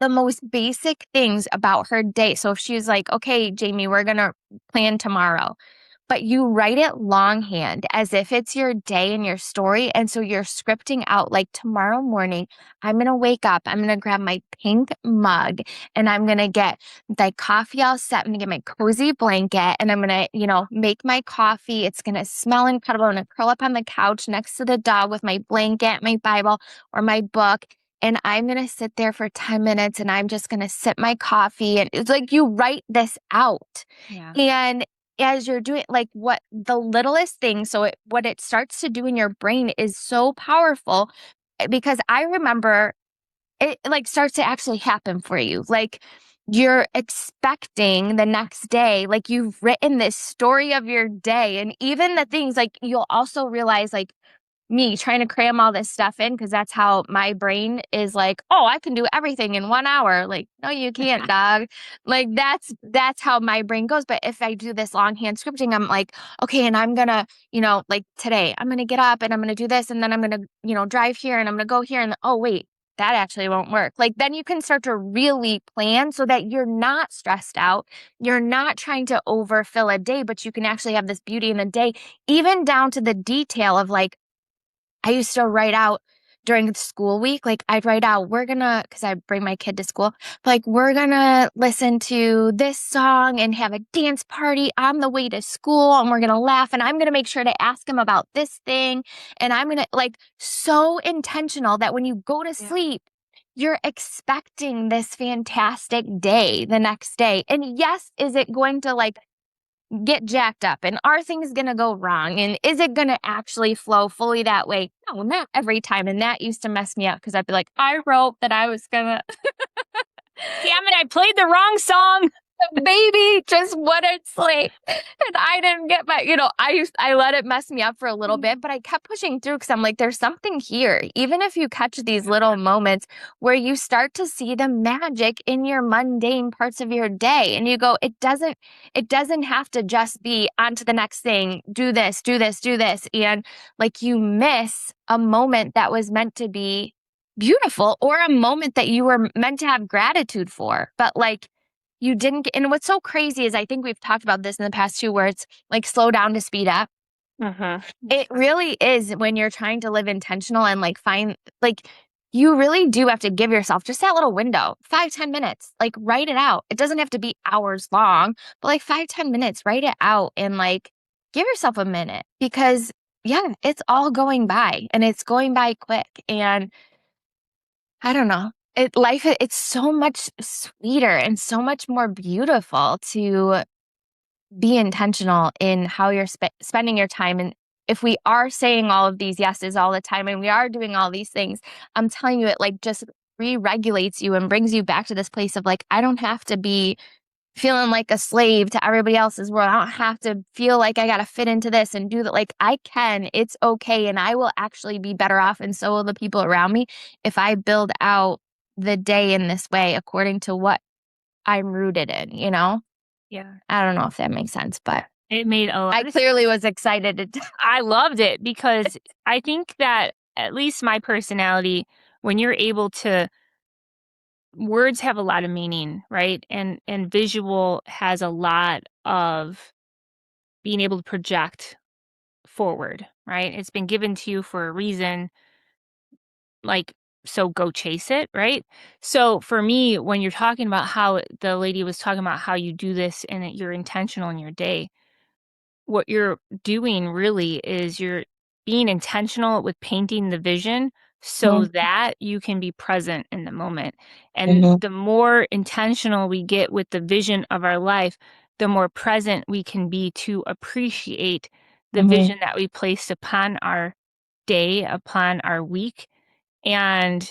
Speaker 1: the most basic things about her day. So if she was like, okay, Jamie, we're going to plan tomorrow, but you write it longhand as if it's your day and your story. And so you're scripting out like tomorrow morning, I'm going to wake up, I'm going to grab my pink mug and I'm going to get the coffee all set. I'm going to get my cozy blanket and I'm going to, you know, make my coffee. It's going to smell incredible. I'm going to curl up on the couch next to the dog with my blanket, my Bible or my book. And I'm going to sit there for 10 minutes and I'm just going to sip my coffee. And it's like you write this out. Yeah. And as you're doing like what the littlest thing, so what it starts to do in your brain is so powerful because I remember it like starts to actually happen for you. Like you're expecting the next day, like you've written this story of your day. And even the things like you'll also realize like me trying to cram all this stuff in because that's how my brain is like, oh, I can do everything in 1 hour. Like, no, you can't, dog. Like that's how my brain goes. But if I do this longhand scripting, I'm like, okay, and I'm gonna, you know, like today, I'm gonna get up and I'm gonna do this, and then I'm gonna, you know, drive here and I'm gonna go here, and oh wait, that actually won't work. Like then you can start to really plan so that you're not stressed out. You're not trying to overfill a day, but you can actually have this beauty in the day, even down to the detail of like, I used to write out during the school week, like I'd write out, because I bring my kid to school, like we're gonna listen to this song and have a dance party on the way to school and we're gonna laugh and I'm gonna make sure to ask him about this thing. And I'm gonna like so intentional that when you go to sleep, you're expecting this fantastic day the next day. And yes, is it going to like get jacked up and are things going to go wrong and is it going to actually flow fully that way? No, not every time. And that used to mess me up because I'd be like, I wrote that I was going to
Speaker 2: damn it, I played the wrong song.
Speaker 1: Baby, just what it's like. And I didn't get my, you know, I let it mess me up for a little bit, but I kept pushing through because I'm like, there's something here. Even if you catch these little moments where you start to see the magic in your mundane parts of your day and you go, it doesn't have to just be on to the next thing, do this. And like you miss a moment that was meant to be beautiful or a moment that you were meant to have gratitude for. But like, you didn't get, and what's so crazy is I think we've talked about this in the past too, where it's like slow down to speed up. It really is when you're trying to live intentional and like find, like you really do have to give yourself just that little window, 5-10 minutes, like write it out. It doesn't have to be hours long, but like 5-10 minutes, write it out and like give yourself a minute because yeah, it's all going by and it's going by quick. And I don't know. It's so much sweeter and so much more beautiful to be intentional in how you're spending your time. And if we are saying all of these yeses all the time and we are doing all these things, I'm telling you, it like just re-regulates you and brings you back to this place of like, I don't have to be feeling like a slave to everybody else's world. I don't have to feel like I got to fit into this and do that. Like I can, it's okay. And I will actually be better off. And so will the people around me if I build out the day in this way according to what I'm rooted in, you know?
Speaker 2: Yeah.
Speaker 1: I don't know if that makes sense, but
Speaker 2: it made a lot
Speaker 1: I
Speaker 2: of
Speaker 1: clearly was excited to
Speaker 2: I loved it because I think that at least my personality, when you're able to, words have a lot of meaning, right? And visual has a lot of being able to project forward, right? It's been given to you for a reason, like, so go chase it, right? So for me, when you're talking about how the lady was talking about how you do this and that you're intentional in your day, what you're doing really is you're being intentional with painting the vision so
Speaker 1: Mhm,
Speaker 2: that you can be present in the moment. And
Speaker 1: mhm,
Speaker 2: the more intentional we get with the vision of our life, the more present we can be to appreciate the
Speaker 1: mhm,
Speaker 2: vision that we placed upon our day, upon our week. And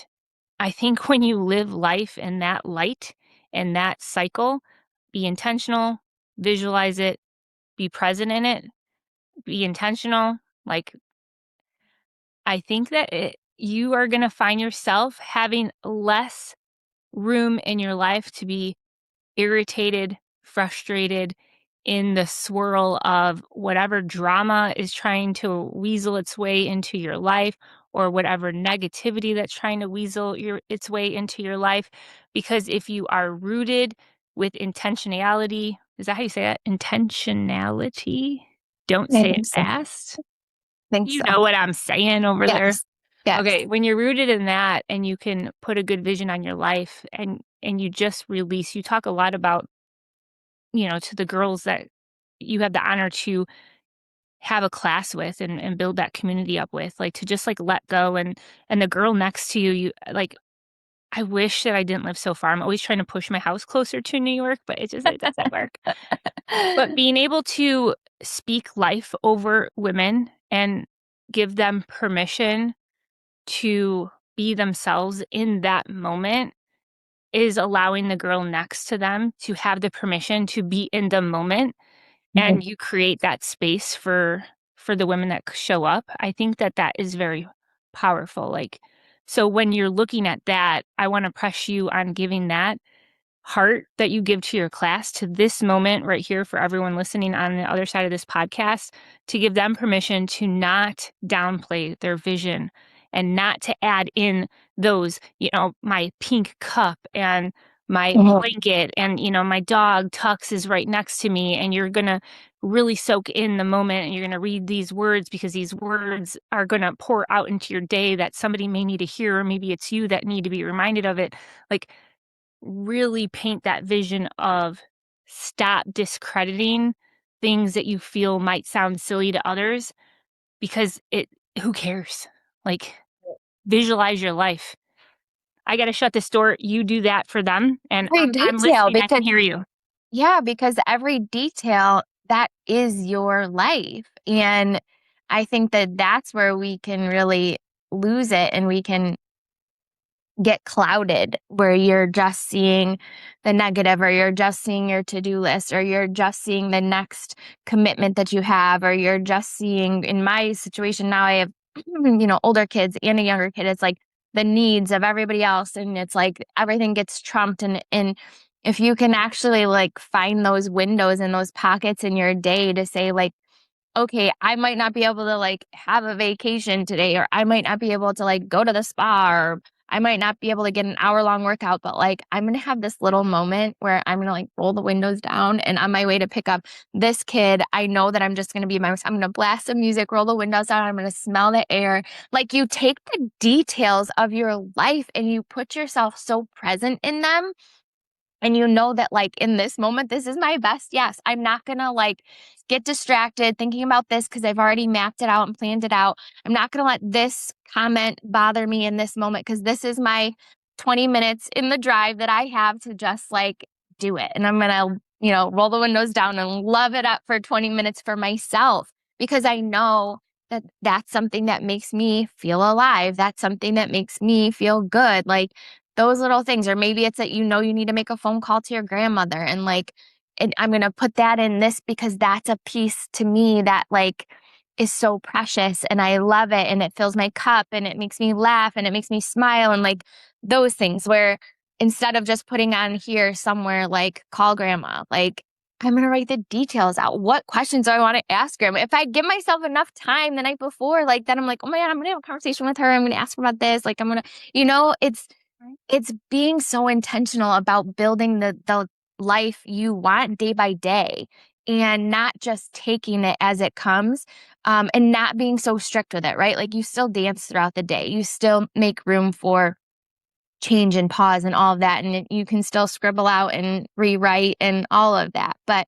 Speaker 2: I think when you live life in that light and that cycle, be intentional, visualize it, be present in it, be intentional. Like, I think that you are going to find yourself having less room in your life to be irritated, frustrated in the swirl of whatever drama is trying to weasel its way into your life or whatever negativity that's trying to weasel its way into your life. Because if you are rooted with intentionality, is that how you say it? Intentionality? Don't
Speaker 1: I
Speaker 2: say it
Speaker 1: think so.
Speaker 2: fast.
Speaker 1: Think
Speaker 2: You
Speaker 1: so.
Speaker 2: know what I'm saying over there?
Speaker 1: Yes. Yes.
Speaker 2: Okay, when you're rooted in that and you can put a good vision on your life and you just release, you talk a lot about, to the girls that you have the honor to have a class with and build that community up with, like to just like let go and the girl next to you, like I wish that I didn't live so far. I'm always trying to push my house closer to New York, but it doesn't work. But being able to speak life over women and give them permission to be themselves in that moment is allowing the girl next to them to have the permission to be in the moment,
Speaker 1: Mhm,
Speaker 2: and you create that space for the women that show up. I think that that is very powerful. Like, so when you're looking at that, I want to press you on giving that heart that you give to your class to this moment right here for everyone listening on the other side of this podcast, to give them permission to not downplay their vision and not to add in those, my pink cup and my
Speaker 1: mhm,
Speaker 2: blanket and, my dog Tux is right next to me, and you're going to really soak in the moment and you're going to read these words because these words are going to pour out into your day that somebody may need to hear, or maybe it's you that need to be reminded of it. Like, really paint that vision of stop discrediting things that you feel might sound silly to others, because who cares? Like, visualize your life. I got to shut this door. You do that for them. And
Speaker 1: every
Speaker 2: I'm
Speaker 1: detail
Speaker 2: listening. I can
Speaker 1: because
Speaker 2: hear you.
Speaker 1: yeah, because every detail that is your life. And I think that that's where we can really lose it and we can get clouded where you're just seeing the negative or you're just seeing your to-do list or you're just seeing the next commitment that you have or you're just seeing in my situation now I have older kids and a younger kid. It's like the needs of everybody else and it's like everything gets trumped and if you can actually like find those windows and those pockets in your day to say like okay, I might not be able to like have a vacation today, or I might not be able to like go to the spa, or I might not be able to get an hour-long workout, but like I'm going to have this little moment where I'm going to like roll the windows down, and on my way to pick up this kid, I know that I'm just going to be I'm going to blast some music, roll the windows down, I'm going to smell the air. Like you take the details of your life and you put yourself so present in them. And you know that like in this moment, this is my best. Yes, I'm not going to like get distracted thinking about this because I've already mapped it out and planned it out. I'm not going to let this comment bother me in this moment because this is my 20 minutes in the drive that I have to just like do it. And I'm going to, roll the windows down and love it up for 20 minutes for myself because I know that that's something that makes me feel alive. That's something that makes me feel good. Like, those little things, or maybe it's that you need to make a phone call to your grandmother and like, and I'm going to put that in this because that's a piece to me that like is so precious and I love it and it fills my cup and it makes me laugh and it makes me smile and like those things where instead of just putting on here somewhere like call grandma, like I'm going to write the details out. What questions do I want to ask grandma? If I give myself enough time the night before, like then I'm like, oh my God, I'm going to have a conversation with her. I'm going to ask her about this. Like I'm going to, it's being so intentional about building the life you want day by day and not just taking it as it comes, and not being so strict with it, right? Like you still dance throughout the day. You still make room for change and pause and all of that. And you can still scribble out and rewrite and all of that. But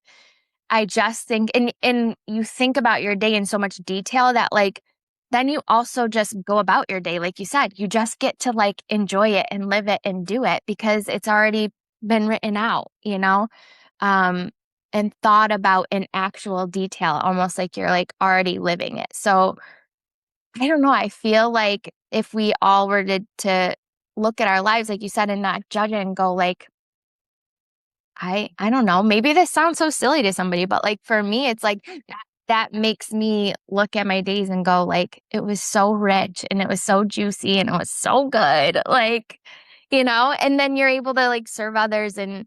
Speaker 1: I just think, and you think about your day in so much detail that like, then you also just go about your day. Like you said, you just get to like enjoy it and live it and do it because it's already been written out, and thought about in actual detail, almost like you're like already living it. So I don't know. I feel like if we all were to look at our lives, like you said, and not judge it and go like, I don't know. Maybe this sounds so silly to somebody, but like for me, it's like that makes me look at my days and go like, it was so rich and it was so juicy and it was so good. Like, and then you're able to like serve others and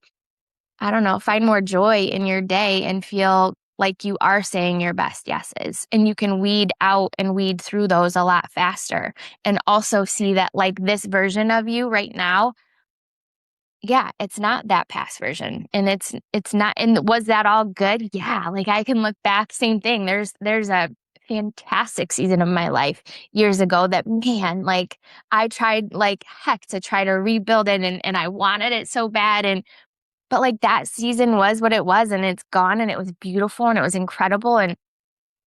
Speaker 1: I don't know, find more joy in your day and feel like you are saying your best yeses and you can weed out and weed through those a lot faster and also see that like this version of you right now, yeah, it's not that past version. And it's not, and was that all good? Yeah. Like I can look back, same thing. There's a fantastic season of my life years ago that man, like I tried like heck to try to rebuild it and I wanted it so bad. But like that season was what it was and it's gone and it was beautiful and it was incredible. And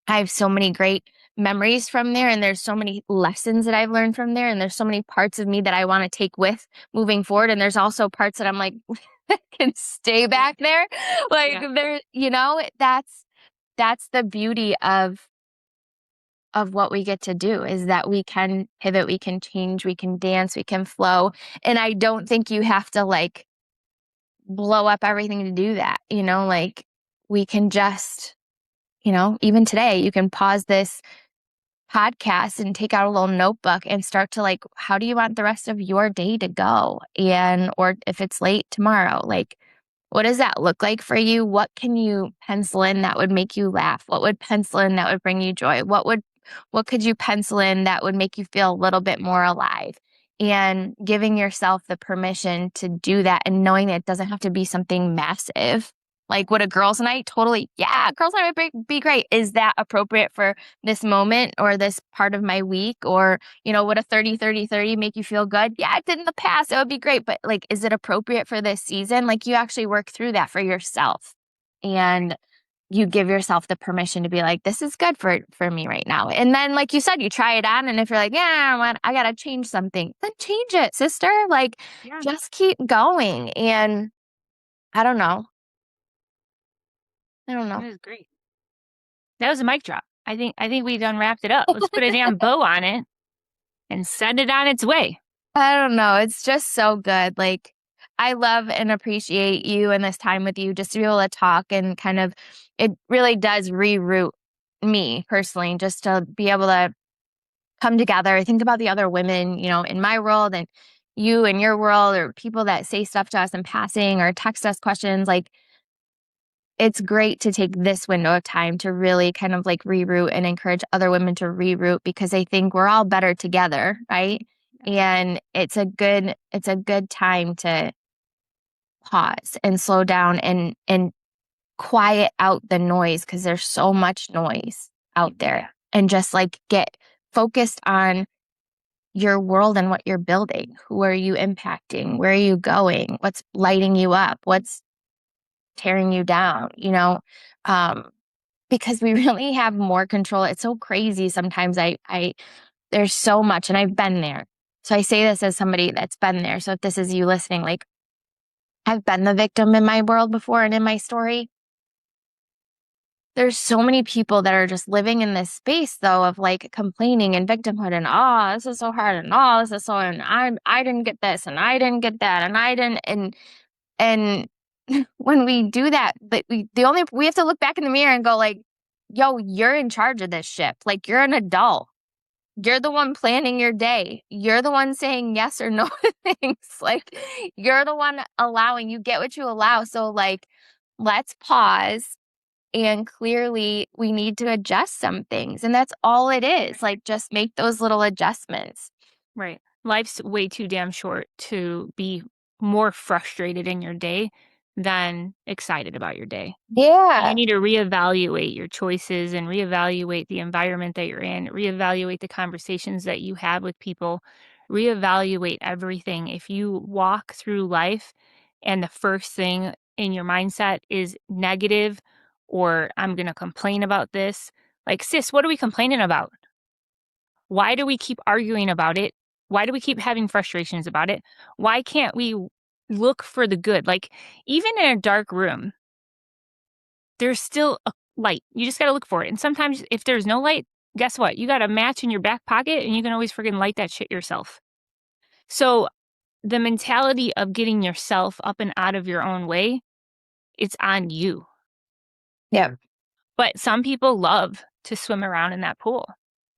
Speaker 1: I have so many great memories from there and there's so many lessons that I've learned from there and there's so many parts of me that I want to take with moving forward and there's also parts that I'm like can stay back there like there that's the beauty of what we get to do is that we can pivot, we can change, we can dance, we can flow, and I don't think you have to like blow up everything to do that, like we can just even today you can pause this podcast and take out a little notebook and start to like, how do you want the rest of your day to go? And, or if it's late tomorrow, like, what does that look like for you? What can you pencil in that would make you laugh? What would pencil in that would bring you joy? What could you pencil in that would make you feel a little bit more alive? And giving yourself the permission to do that and knowing that it doesn't have to be something massive. Like, would a girls' night totally, yeah, girls' night would be great. Is that appropriate for this moment or this part of my week? Or, would a 30-30-30 make you feel good? Yeah, it did in the past. It would be great. But like, is it appropriate for this season? Like, you actually work through that for yourself. And you give yourself the permission to be like, this is good for me right now. And then, like you said, you try it on. And if you're like, yeah, I got to change something, then change it, sister. Like, just keep going. And I don't know.
Speaker 2: That was great. That was a mic drop. I think we done wrapped it up. Let's put a damn bow on it and send it on its way.
Speaker 1: I don't know. It's just so good. Like, I love and appreciate you and this time with you just to be able to talk and kind of, it really does reroute me personally, just to be able to come together. I think about the other women, in my world and you in your world, or people that say stuff to us in passing or text us questions. Like, it's great to take this window of time to really kind of like reroute and encourage other women to reroute because I think we're all better together, right? And it's a good time to pause and slow down and quiet out the noise, because there's so much noise out there, and just like get focused on your world and what you're building. Who are you impacting? Where are you going? What's lighting you up? What's tearing you down? Because we really have more control. It's so crazy. Sometimes there's so much, and I've been there. So I say this as somebody that's been there. So if this is you listening, like, I've been the victim in my world before and in my story. There's so many people that are just living in this space, though, of like complaining and victimhood and, oh, this is so hard, and oh, this is so, and I didn't get this, and I didn't get that, and I didn't, and when we do that, but we have to look back in the mirror and go like, yo, you're in charge of this ship. Like, you're an adult. You're the one planning your day. You're the one saying yes or no to things. Like, you're the one allowing. You get what you allow. So like, let's pause. And clearly we need to adjust some things. And that's all it is. Like, just make those little adjustments.
Speaker 2: Right. Life's way too damn short to be more frustrated in your day than excited about your day.
Speaker 1: Yeah.
Speaker 2: You need to reevaluate your choices and reevaluate the environment that you're in, reevaluate the conversations that you have with people, reevaluate everything. If you walk through life and the first thing in your mindset is negative, or I'm going to complain about this, like, sis, what are we complaining about? Why do we keep arguing about it? Why do we keep having frustrations about it? Why can't we look for the good? Like, even in a dark room, there's still a light. You just got to look for it. And sometimes if there's no light, guess what? You got a match in your back pocket and you can always friggin' light that shit yourself. So the mentality of getting yourself up and out of your own way, it's on you.
Speaker 1: Yeah.
Speaker 2: But some people love to swim around in that pool.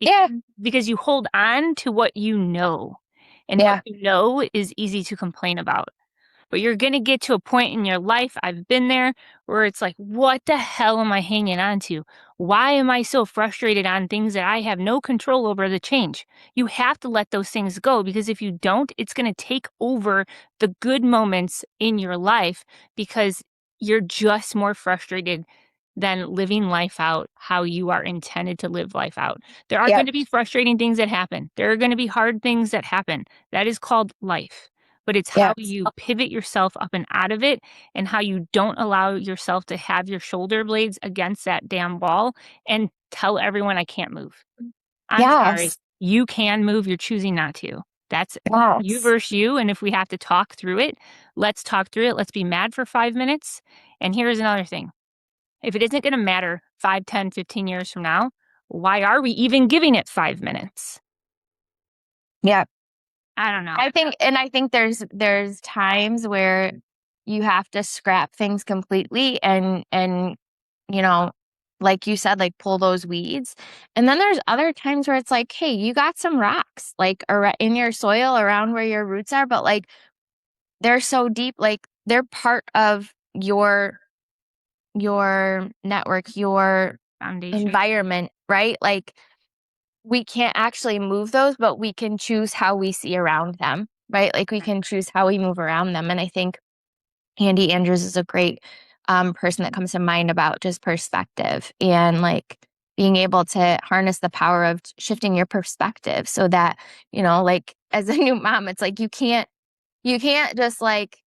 Speaker 1: Yeah.
Speaker 2: Because you hold on to what you know. And what you know is easy to complain about. But you're going to get to a point in your life, I've been there, where it's like, what the hell am I hanging on to? Why am I so frustrated on things that I have no control over to change? You have to let those things go, because if you don't, it's going to take over the good moments in your life, because you're just more frustrated than living life out how you are intended to live life out. There are going to be frustrating things that happen. There are going to be hard things that happen. That is called life. But it's how you pivot yourself up and out of it, and how you don't allow yourself to have your shoulder blades against that damn wall and tell everyone I can't move. I'm sorry. You can move. You're choosing not to. That's you versus you. And if we have to talk through it, let's talk through it. Let's be mad for 5 minutes. And here's another thing. If it isn't going to matter 5, 10, 15 years from now, why are we even giving it 5 minutes?
Speaker 1: Yeah.
Speaker 2: I don't know.
Speaker 1: I think there's times where you have to scrap things completely and like you said, like, pull those weeds. And then there's other times where it's like, hey, you got some rocks like in your soil around where your roots are, but like, they're so deep, like they're part of your network, your
Speaker 2: foundation,
Speaker 1: environment, right? Like, we can't actually move those, but we can choose how we see around them, right? Like, we can choose how we move around them. And I think Andy Andrews is a great person that comes to mind about just perspective, and like being able to harness the power of shifting your perspective, so that, like, as a new mom, it's like, you can't just like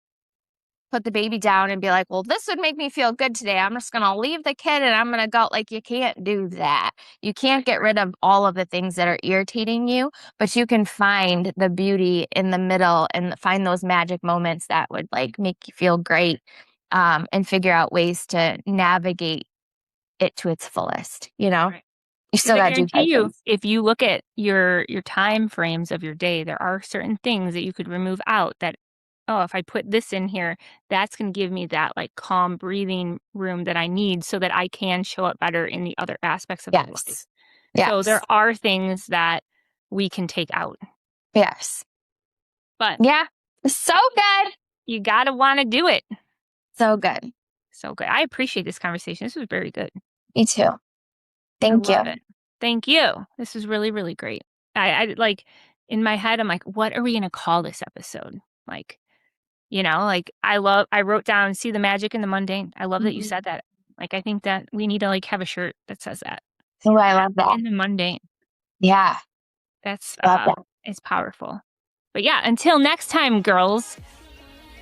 Speaker 1: put the baby down and be like, well, this would make me feel good today, I'm just going to leave the kid and I'm going to go. Like, you can't do that. You can't get rid of all of the things that are irritating you, but you can find the beauty in the middle and find those magic moments that would like make you feel great, and figure out ways to navigate it to its fullest,
Speaker 2: Right.
Speaker 1: You still got to do
Speaker 2: guarantee you,
Speaker 1: things.
Speaker 2: if you look at your time frames of your day, there are certain things that you could remove out that, oh, if I put this in here, that's going to give me that like calm breathing room that I need so that I can show up better in the other aspects of my life. So there are things that we can take out.
Speaker 1: Yes.
Speaker 2: But
Speaker 1: yeah, so good.
Speaker 2: You got to want to do it.
Speaker 1: So good.
Speaker 2: So good. I appreciate this conversation. This was very good.
Speaker 1: Me too. Thank you.
Speaker 2: Thank you. This was really, really great. I like in my head, I'm like, what are we going to call this episode? Like, you know, like I wrote down, see the magic in the mundane. I love that you said that. Like, I think that we need to like have a shirt that says that.
Speaker 1: Oh, I love that.
Speaker 2: In the mundane.
Speaker 1: Yeah.
Speaker 2: That's,
Speaker 1: Love that.
Speaker 2: it's powerful. But yeah, until next time, girls,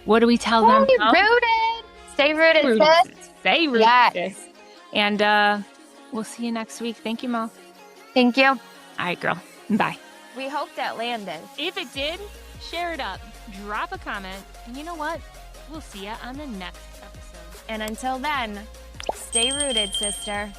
Speaker 2: what do we tell them?
Speaker 1: Stay rooted. Stay rooted, sis.
Speaker 2: Stay rooted, sis. And we'll see you next week. Thank you, Mo.
Speaker 1: Thank you.
Speaker 2: All right, girl. Bye.
Speaker 1: We hope that landed.
Speaker 2: If it did, share it up, drop a comment, and you know what? We'll see you on the next episode.
Speaker 1: And until then, stay rooted, sister.